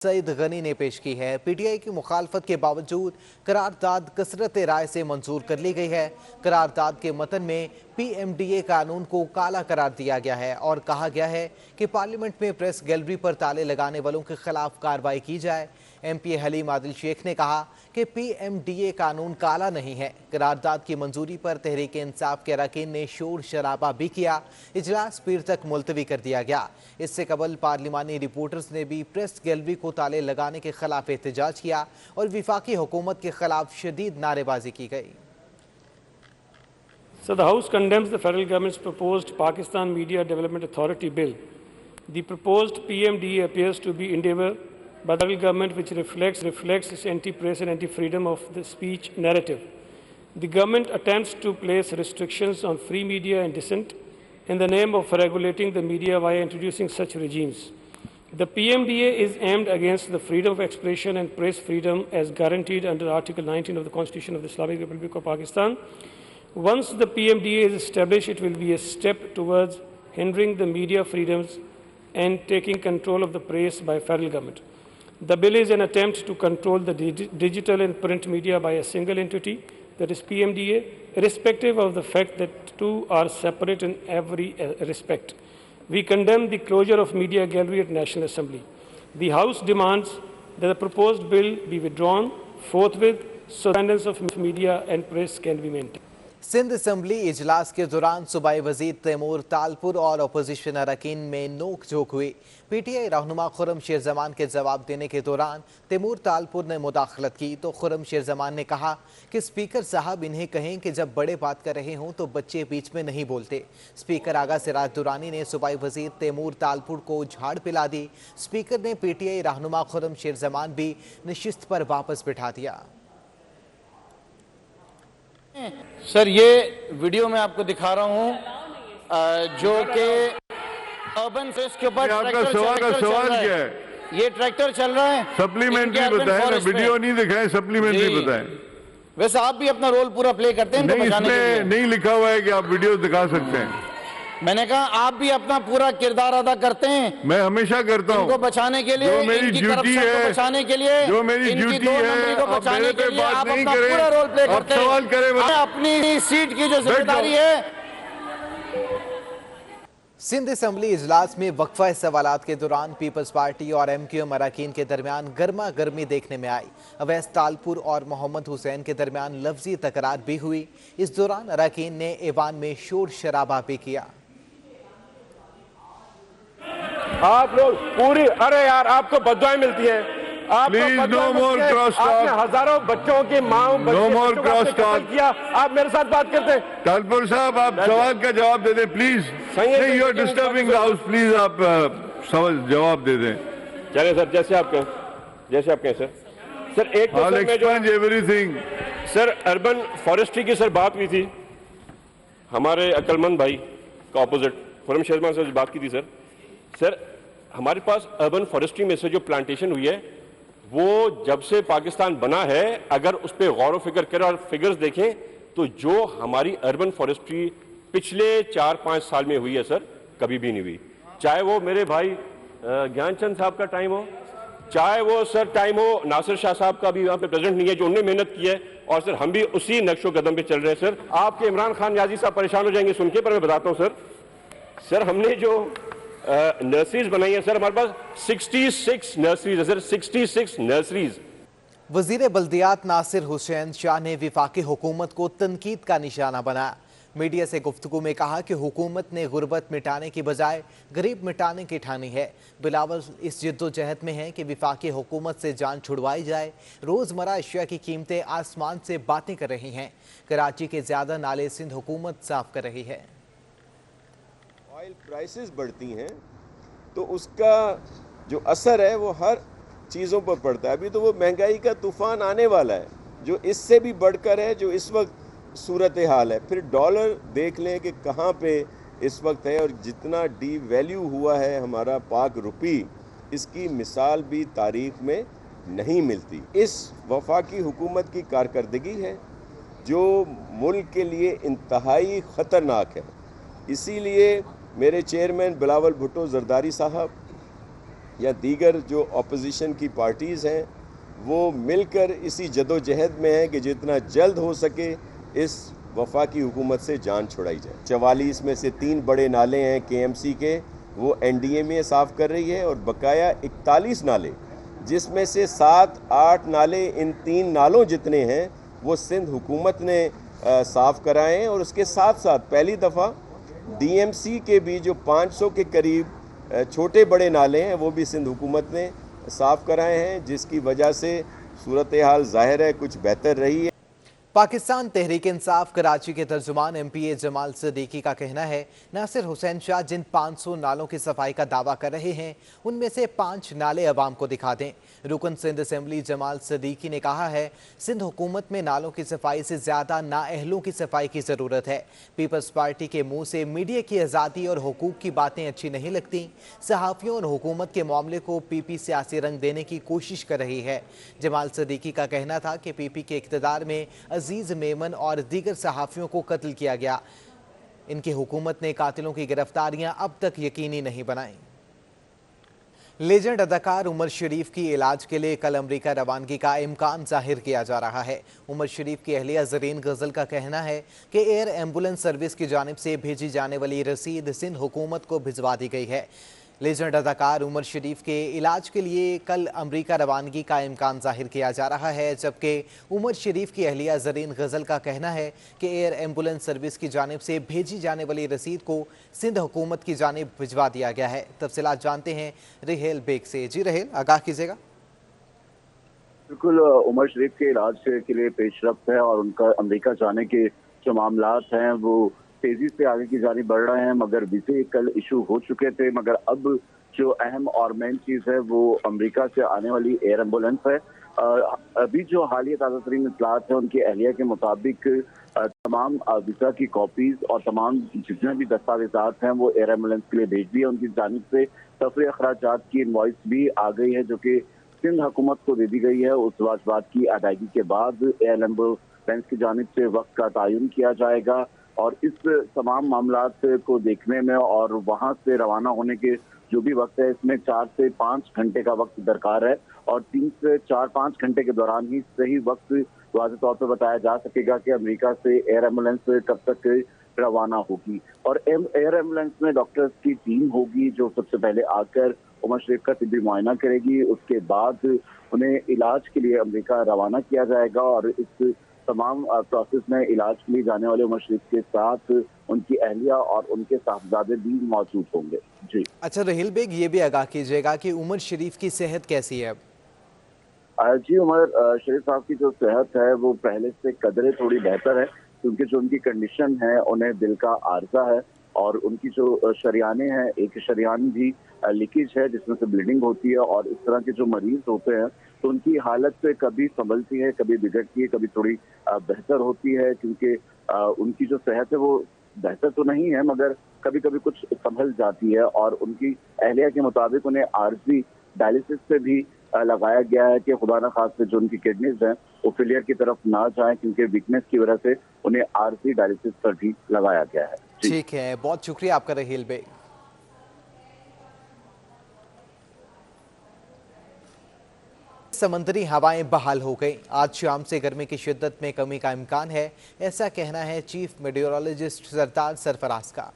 सईद गनी ने पेश की है। पीटीआई की मुखालफत के बावजूद करारदाद कसरत राय से मंजूर कर ली गई है। करारदाद के मतन में पीएमडीए कानून को काला करार दिया गया है और कहा गया है कि पार्लियामेंट में प्रेस गैलरी पर ताले लगाने वालों के खिलाफ कार्रवाई की जाए। एमपी हलीम आदिल शेख ने कहा कि पीएमडीए कानून काला नहीं है। करारदाद की मंजूरी पर तहरीक इंसाफ के अरकान ने शोर शराबा भी किया। इजलास पीर तक मुलतवी कर दिया गया। इससे कबल पार्लिमानी रिपोर्टर्स ने भी प्रेस गैलरी को ताले लगाने के खिलाफ एहतजाज किया और विफाकी हुकूमत के खिलाफ शदीद नारेबाजी की गई। So the House condemns the federal government's proposed Pakistan Media Development Authority bill. The proposed PMDA appears to be endeavor by the federal government which reflects its anti-press and anti-freedom of the speech narrative. The government attempts to place restrictions on free media and dissent in the name of regulating the media via introducing such regimes. The PMDA is aimed against the freedom of expression and press freedom as guaranteed under Article 19 of the Constitution of the Islamic Republic of Pakistan. Once the PMDA is established, it will be a step towards hindering the media freedoms and taking control of the press by federal government. The bill is an attempt to control the digital and print media by a single entity, that is PMDA, irrespective of the fact that two are separate in every respect. We condemn the closure of Media Gallery at National Assembly. The House demands that the proposed bill be withdrawn forthwith so the independence of media and press can be maintained. Sindh assembly इजलास के दौरान सूबाई वजीर तैमूर तालपुर और opposition अरकान में नोक झोंक हुई। पीटीआई रहनुमा खुर्रम शेर जमान के जवाब देने के दौरान तैमूर तालपुर ने मुदाखलत की तो खुर्रम शेर जमान ने कहा कि स्पीकर साहब इन्हें कहें कि जब बड़े बात कर रहे हों तो बच्चे बीच में नहीं बोलते। स्पीकर आगा सिराज दुरानी ने सूबाई वजीर तैमूर तालपुर को झाड़ पिला दी। स्पीकर ने पीटीआई रहनुमा खुर्रम शेर जमान भी नशिस्त पर वापस बिठा दिया। सर, ये वीडियो मैं आपको दिखा रहा हूं जो कि अर्बन फेस के ऊपर सवाल क्या है? ये ट्रैक्टर चल रहा है। सप्लीमेंट्री बताएं ना, वीडियो नहीं दिखाएं, सप्लीमेंट्री बताएं। वैसे आप भी अपना रोल पूरा प्ले करते हैं। नहीं, इसमें नहीं लिखा हुआ है कि आप वीडियो दिखा सकते हैं। मैंने कहा आप भी अपना पूरा किरदार अदा करते हैं। मैं हमेशा करता हूं। इनको बचाने के लिए, जो मेरी ड्यूटी है, बचाने के लिए, जो मेरी ड्यूटी है, आप मेरे पे बात नहीं करें, पूरा रोल प्ले करते हैं। सवाल करें, अपनी सीट की जो जिम्मेदारी है। सिंध असम्बली इजलास में वक्फा सवालात के दौरान पीपल्स पार्टी और एमक्यूएम अरकान के दरमियान गर्मा गर्मी देखने में आई। अवैस तालपुर और मोहम्मद हुसैन के दरमियान लफ्जी तकरार भी हुई। इस दौरान अरकान ने ऐवान में शोर शराबा भी किया। आप लोग पूरी, अरे यार आपको बददुआएं मिलती हैं। Please no more cross talk. आपने हजारों बच्चों की माँ नो मोर क्रॉस टॉक किया। आप मेरे साथ बात करते हैं। तालपुर साहब, आप सवाल का जवाब दे दें प्लीज। नहीं, you are disturbing the house, please आप जवाब दे दें। चले सर, जैसे आप कहें सर। सर एक तो एवरीथिंग सर, अर्बन फॉरेस्ट्री की सर बात हुई थी, हमारे अक्लमंद भाई का ऑपोजिट खुर्रम शेरमान से बात की थी सर, हमारे पास अर्बन फॉरेस्ट्री में से जो प्लांटेशन हुई है वो जब से पाकिस्तान बना है, अगर उस पर गौर व फिक्र करें और फिगर्स देखें तो जो हमारी अर्बन फॉरेस्ट्री पिछले 4-5 साल में हुई है सर, कभी भी नहीं हुई। चाहे वो मेरे भाई ज्ञानचंद साहब का टाइम हो, चाहे वो सर टाइम हो नासिर शाह साहब का भी यहाँ पे प्रेजेंट नहीं है, जो उन्होंने मेहनत की है, और सर हम भी उसी नक्शो कदम पे चल रहे हैं। सर आपके इमरान खान याजी साहब परेशान हो जाएंगे सुन के, पर मैं बताता हूँ सर हमने जो नर्सरीज बनाई है सर, हमारे पास 66 नर्सरीज है सर, 66 नर्सरीज। वजीर बल्दियात नासिर हुसैन शाह ने विफाकी हुकूमत को तनकीद का निशाना बनाया। मीडिया से गुफ्तगू में कहा कि हुकूमत ने गुर्बत मिटाने की बजाय गरीब मिटाने की ठानी है। बिलावल इस जद्दोजहद में है कि विफाकी हुकूमत से जान छुड़वाई जाए। रोज़मर्रा अशिया की कीमतें आसमान से बातें कर रही हैं। कराची के ज़्यादा नाले सिंध हुकूमत साफ कर रही है। ऑयल प्राइसेस बढ़ती हैं तो उसका जो असर है वो हर चीज़ों पर पड़ता है। अभी तो वो महंगाई का तूफान आने वाला है जो इससे भी बढ़कर है, जो इस वक्त सूरत हाल है। फिर डॉलर देख लें कि कहाँ पे इस वक्त है, और जितना डी वैल्यू हुआ है हमारा पाक रुपी, इसकी मिसाल भी तारीख में नहीं मिलती। इस वफाकी हुकूमत की कारकर्दगी है जो मुल्क के लिए इंतहाई ख़तरनाक है। इसीलिए मेरे चेयरमैन बिलावल भुट्टो जरदारी साहब या दीगर जो अपोजिशन की पार्टीज़ हैं वो मिलकर इसी जदोजहद में हैं कि जितना जल्द हो सके इस वफाकी हुकूमत से जान छुड़ाई जाए। 44 में से 3 बड़े नाले हैं KMC के, वो NDMA साफ़ कर रही है, और बकाया 41 नाले, जिसमें से 7-8 नाले, इन 3 नालों जितने हैं वो सिंध हुकूमत ने साफ़ कराए हैं। और उसके साथ साथ पहली दफ़ा DMC के भी जो 500 के करीब छोटे बड़े नाले हैं वो भी सिंध हुकूमत ने साफ़ कराए हैं, जिसकी वजह से सूरत हाल ज़ाहिर है कुछ बेहतर रही है। पाकिस्तान तहरीक इंसाफ कराची के तर्जुमान MPA जमाल सिद्दीकी का कहना है नासिर हुसैन शाह जिन 500 नालों की सफाई का दावा कर रहे हैं उनमें से 5 नाले अवाम को दिखा दें। रुकन सिंध असेंबली जमाल सिद्दीकी ने कहा है सिंध हुकूमत में नालों की सफाई से ज्यादा नाअहलों की सफाई की जरूरत है। पीपल्स पार्टी के मुंह से मीडिया की आज़ादी और हुकूक की बातें अच्छी नहीं लगती। सहाफ़ियों और हुकूमत के मामले को PP सियासी रंग देने की कोशिश कर रही है। जमाल सिद्दीकी का कहना था कि PP के इक़्तिदार में अजीज मेमन और दीगर सहाफ़ियों को कत्ल किया गया। इनकी हुकूमत ने कातिलों की गिरफ्तारियां अब तक यकीनी नहीं बनाई। लेजेंड अदाकार उमर शरीफ की इलाज के लिए कल अमेरिका रवानगी का इम्कान जाहिर किया जा रहा है। उमर शरीफ की अहलिया ज़रीन गज़ल का कहना है कि एयर एम्बुलेंस सर्विस की जानिब से भेजी जाने वाली रसीद सिंध हुकूमत को भिजवा दी गई है। लेजेंड अदाकार उमर शरीफ के इलाज के लिए कल अमेरिका रवानगी का इम्कान जाहिर किया जा रहा है, जबकि उमर शरीफ की अहलिया ज़रीन गज़ल का कहना है कि एयर एम्बुलेंस सर्विस की जानिब से भेजी जाने वाली रसीद को सिंध हुकूमत की जानिब भिजवा दिया गया है। तफसीलात जानते हैं रहेल बेग से। जी रहेल, आगाह कीजिएगा। बिल्कुल, उमर शरीफ के इलाज के लिए पेशरफ्त है और उनका अमेरिका जाने के जो मामलात हैं वो तेजी से आगे की जानी बढ़ रहे हैं, मगर वीज़े कल इशू हो चुके थे। मगर अब जो अहम और मेन चीज़ है वो अमेरिका से आने वाली एयर एम्बुलेंस है। अभी जो हालिया ताज़ा तरीन इत्तलात है उनकी अहलिया के मुताबिक तमाम वीज़ा की कॉपीज और तमाम जितने भी दस्तावेजात हैं वो एयर एम्बुलेंस के लिए भेज दिए। उनकी जानिब से सफरी अखराजात की इनवॉइस भी आ गई है जो कि सिंध हुकूमत को दे दी गई है। उस वाजबात की अदायगी के बाद एयर एम्बुलेंस की जानिब से वक्त का तयन किया जाएगा और इस तमाम मामलात को देखने में और वहां से रवाना होने के जो भी वक्त है इसमें 4 से 5 घंटे का वक्त दरकार है और 3 से 4-5 घंटे के दौरान ही सही वक्त वाज़ेह तौर पर बताया जा सकेगा कि अमेरिका से एयर एम्बुलेंस कब तक रवाना होगी। और एयर एम्बुलेंस में डॉक्टर्स की टीम होगी जो सबसे पहले आकर उमर शरीफ का तिब्बी मुआयना करेगी। उसके बाद उन्हें इलाज के लिए अमेरिका रवाना किया जाएगा और इस तमाम प्रोसेस में इलाज के लिए जाने वाले उमर शरीफ के साथ उनकी अहलिया और उनके साहबजादे भी मौजूद होंगे। जी अच्छा रहेल बेग, ये भी आगाह कीजिएगा कि उमर शरीफ की सेहत कैसी है? जी, उमर शरीफ साहब की जो सेहत है वो पहले से कदरे थोड़ी बेहतर है क्योंकि जो उनकी कंडीशन है उन्हें दिल का आर्जा है और उनकी जो शरियाने हैं, एक शरियान भी लीकेज है जिसमें से ब्लीडिंग होती है और इस तरह के जो मरीज होते हैं तो उनकी हालत से कभी संभलती है, कभी बिगड़ती है, कभी थोड़ी बेहतर होती है क्योंकि उनकी जो सेहत है वो बेहतर तो नहीं है मगर कभी कभी कुछ संभल जाती है। और उनकी अहलिया के मुताबिक उन्हें आरजी डायलिसिस पे भी लगाया गया है कि खुदा न खास से जो उनकी किडनीज हैं वो फेलियर की तरफ ना जाए क्योंकि वीकनेस की वजह से उन्हें आरजी डायलिसिस पर भी लगाया गया है। ठीक है, बहुत शुक्रिया आपका रहेल बेग। समंदरी हवाएं बहाल हो गई। आज शाम से गर्मी की शिद्दत में कमी का इम्कान है, ऐसा कहना है चीफ मेट्रोलॉजिस्ट सरदार सरफराज का।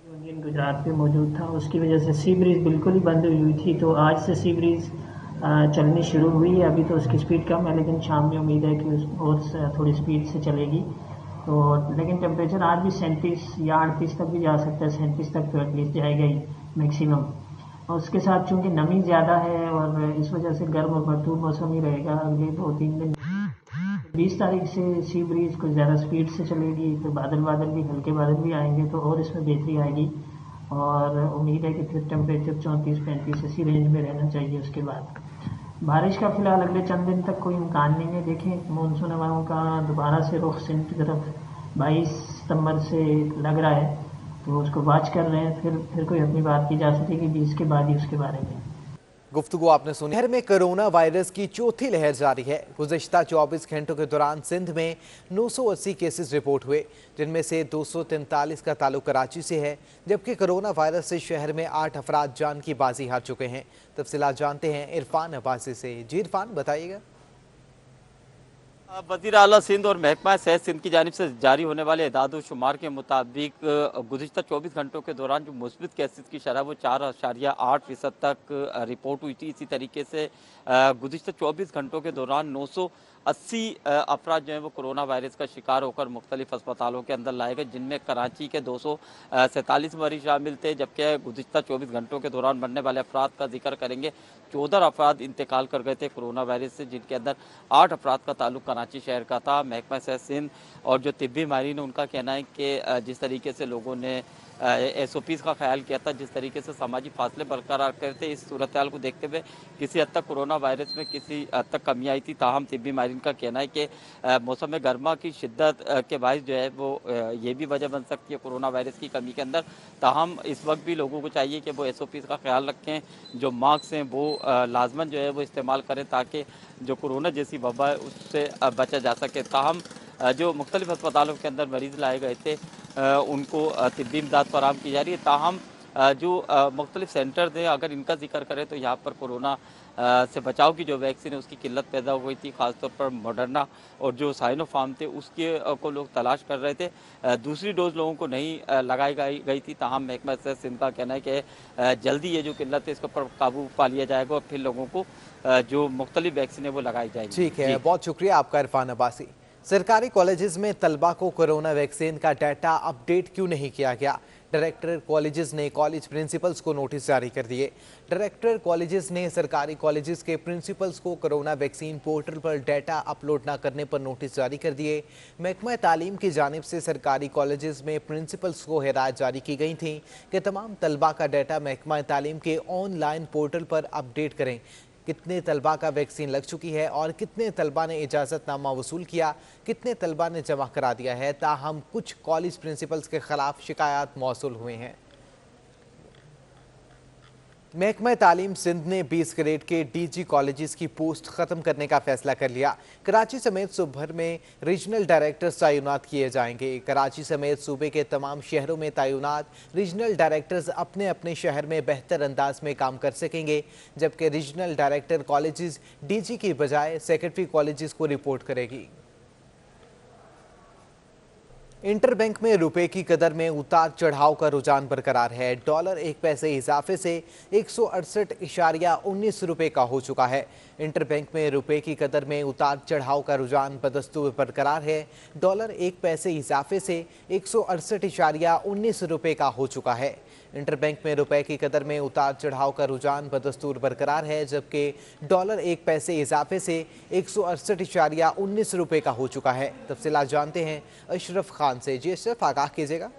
इंजन गुजरात पे मौजूद था, उसकी वजह से सी ब्रीज बिल्कुल ही बंद हुई थी, तो आज से सी ब्रीज चलनी शुरू हुई है। अभी तो उसकी स्पीड कम है लेकिन शाम में उम्मीद है कि और थोड़ी स्पीड से चलेगी। तो लेकिन टेम्परेचर आज भी 37 या 38 तक भी जा सकता है, 37 तक तो एटलीस्ट जाएगा ही मैक्सिमम। और उसके साथ चूँकि नमी ज़्यादा है और इस वजह से गर्म और मरतूब मौसम ही रहेगा अगले 2-3 दिन। 20 तारीख से सी ब्रीज कुछ ज़्यादा स्पीड से चलेगी, तो बादल भी हल्के बादल भी आएंगे तो और इसमें बेहतरी आएगी और उम्मीद है कि फिर टेम्परेचर 34-35 इसी रेंज में रहना चाहिए। उसके बाद बारिश का फिलहाल अगले चंद दिन तक कोई इम्कान नहीं है। देखें मानसून हवाओं का दोबारा से रुख सिंध की तरफ 22 सितंबर से लग रहा है, तो उसको वाच कर रहे हैं, फिर कोई अपनी बात की जा सकेगी 20 के बाद ही उसके बारे में। गुफ्तगू आपने सुनी। शहर में कोरोना वायरस की चौथी लहर जारी है। गुज़िश्ता 24 घंटों के दौरान सिंध में 980 केसेस रिपोर्ट हुए, जिनमें से 243 का ताल्लुक कराची से है, जबकि कोरोना वायरस से शहर में 8 अफराद जान की बाजी हार चुके हैं। तफसीलात जानते हैं इरफान अब्बासी से। जी इरफान, बताइएगा। वज़ीर आला सिंध और महकमा सेहत सिंध की जानिब से जारी होने वाले एदाद-ओ-शुमार के मुताबिक गुज़िश्ता 24 घंटों के दौरान जो मुस्बित केसेस की शरह वो 4.8% तक रिपोर्ट हुई थी। इसी तरीके से गुज़िश्ता 24 घंटों के दौरान 980 अफराद जो हैं वो कोरोना वायरस का शिकार होकर मुख्तलिफ अस्पतालों के अंदर लाए गए, जिनमें कराची के 247 मरीज शामिल थे। जबकि गुज़िश्ता 24 घंटों के दौरान मरने वाले अफराद का जिक्र करेंगे, 14 अफराद इंतकाल कर गए थे कोरोना वायरस से, जिनके अंदर 8 अफराद का ताल्लुक कराची शहर का था। महकमा सेहत सिंध और जो तिब्बी माहिरीन है उनका कहना है कि जिस तरीके से लोगों ने SOPs का ख्याल किया था, जिस तरीके से समाजी फासले बरकरार करते, इस सूरत हाल को देखते हुए किसी हद तक कोरोना वायरस में किसी हद तक कमी आई थी। ताहम तिब्बी माहिरीन का कहना है कि मौसम गर्मा की शिद्दत के बायस जो है वो ये भी वजह बन सकती है कोरोना वायरस की कमी के अंदर। ताहम इस वक्त भी लोगों को चाहिए कि वो SOPs का ख्याल रखें, जो मास्क हैं वो लाजमन जो है वो इस्तेमाल करें, ताकि जो कोरोना जैसी वबा है उससे बचा जा सके। ताहम जो मुख्तलिफ अस्पतालों के अंदर मरीज़ लाए गए थे उनको तिब्बी इमदाद फराहम की जा रही है। ताहम जो मुख्तलिफ सेंटर हैं, अगर इनका जिक्र करें तो यहाँ पर कोरोना से बचाव की जो वैक्सीन है उसकी किल्लत पैदा हो गई थी। ख़ासतौर पर मॉडर्ना और जो साइनोफार्म थे उसके को लोग तलाश कर रहे थे। दूसरी डोज लोगों को नहीं लगाई गई थी। ताहम महकमा सेहत सिंध का कहना है कि जल्दी ये जो किल्लत है इसके ऊपर काबू पा लिया जाएगा और फिर लोगों को जो मुख्तलिफ वैक्सीन है वो लगाई जाएगी। ठीक है, बहुत शुक्रिया आपका इरफान अब्बासी। सरकारी कॉलेजेस में तलबा को कोरोना वैक्सीन का डाटा अपडेट क्यों नहीं किया गया? डायरेक्टर कॉलेजेस ने कॉलेज प्रिंसिपल्स को नोटिस जारी कर दिए। डायरेक्टर कॉलेजेस ने सरकारी कॉलेजेस के प्रिंसिपल्स को कोरोना वैक्सीन पोर्टल पर डाटा अपलोड न करने पर नोटिस जारी कर दिए। महकमा तालीम की जानिब से सरकारी कॉलेजेस में प्रिंसिपल्स को हिदायत जारी की गई थी कि तमाम तलबा का डाटा महकमा तालीम के ऑनलाइन पोर्टल पर अपडेट करें। कितने तलबा का वैक्सीन लग चुकी है और कितने तलबा ने इजाज़तनामा वसूल किया, कितने तलबा ने जमा करा दिया है। ताहम कुछ कॉलेज प्रिंसिपल्स के खिलाफ शिकायत मौसूल हुए हैं। महकमा तालीम सिंध ने 20 ग्रेड के DG कॉलेजेस की पोस्ट ख़त्म करने का फैसला कर लिया। कराची समेत सूबे भर में रीजनल डायरेक्टर्स तैनात किए जाएंगे। कराची समेत सूबे के तमाम शहरों में तैनात रीजनल डायरेक्टर्स अपने अपने शहर में बेहतर अंदाज में काम कर सकेंगे, जबकि रीजनल डायरेक्टर कॉलेजेस DG की बजाय सेक्रेटरी कॉलेजेस को रिपोर्ट करेगी। इंटर बैंक में रुपए की कदर में उतार चढ़ाव का रुझान बरकरार है। डॉलर 1 पैसे इजाफे से 168.19 रुपये का हो चुका है। इंटर बैंक में रुपए की कदर में उतार चढ़ाव का रुझान बदस्तूर बरकरार है। डॉलर 1 पैसे इजाफे से 168.19 रुपये का हो चुका है। इंटर बैंक में रुपए की कदर में उतार चढ़ाव का रुझान बदस्तूर बरकरार है, जबकि डॉलर 1 पैसे इजाफे से 168.19 रुपये का हो चुका है। तफसीलात जानते हैं अशरफ खान से। जी अशरफ, आगाह कीजिएगा।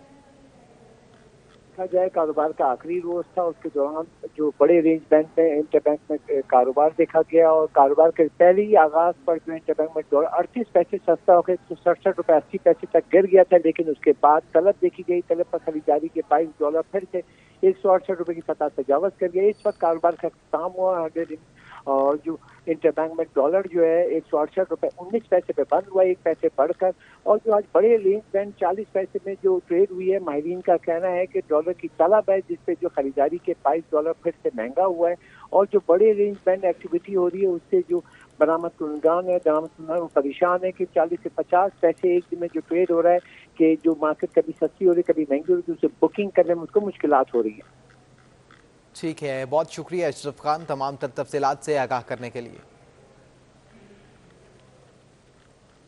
देखा जाए कारोबार का आखिरी रोज था, उसके दौरान जो बड़े रेंज बैंक में इंटर बैंक में कारोबार देखा गया और कारोबार के पहले ही आगाज पर जो इंटर बैंक में डॉलर 38 पैसे सस्ता होकर 167 रुपये 80 पैसे तक गिर गया था, लेकिन उसके बाद तलब देखी गई। तलब पर खरीदारी के 22 डॉलर फिर से 168 रुपये की सतह तजावज कर गया। इस वक्त कारोबार का इख्तिताम हुआ और जो इंटर बैंक में डॉलर जो है 168 रुपये 19 पैसे पे बंद हुआ, 1 पैसे बढ़कर। और जो आज बड़े रेंज बैंड 40 पैसे में जो ट्रेड हुई है, माहिरीन का कहना है कि डॉलर की तलब है, जिसपे जो खरीदारी के 22 डॉलर फिर से महंगा हुआ है। और जो बड़े रेंज बैंड एक्टिविटी हो रही है उससे जो बरामद कुनगान है, बरामद कुनगान वो परेशान है कि 40 से 50 पैसे एक दिन में जो ट्रेड हो रहा है कि जो मार्केट कभी सस्ती हो रही है कभी महंगी हो रही है, उसे बुकिंग करने में उसको मुश्किलात हो रही है। ठीक है, बहुत शुक्रिया अशरफ खान तमाम तफसीलात से आगाह करने के लिए।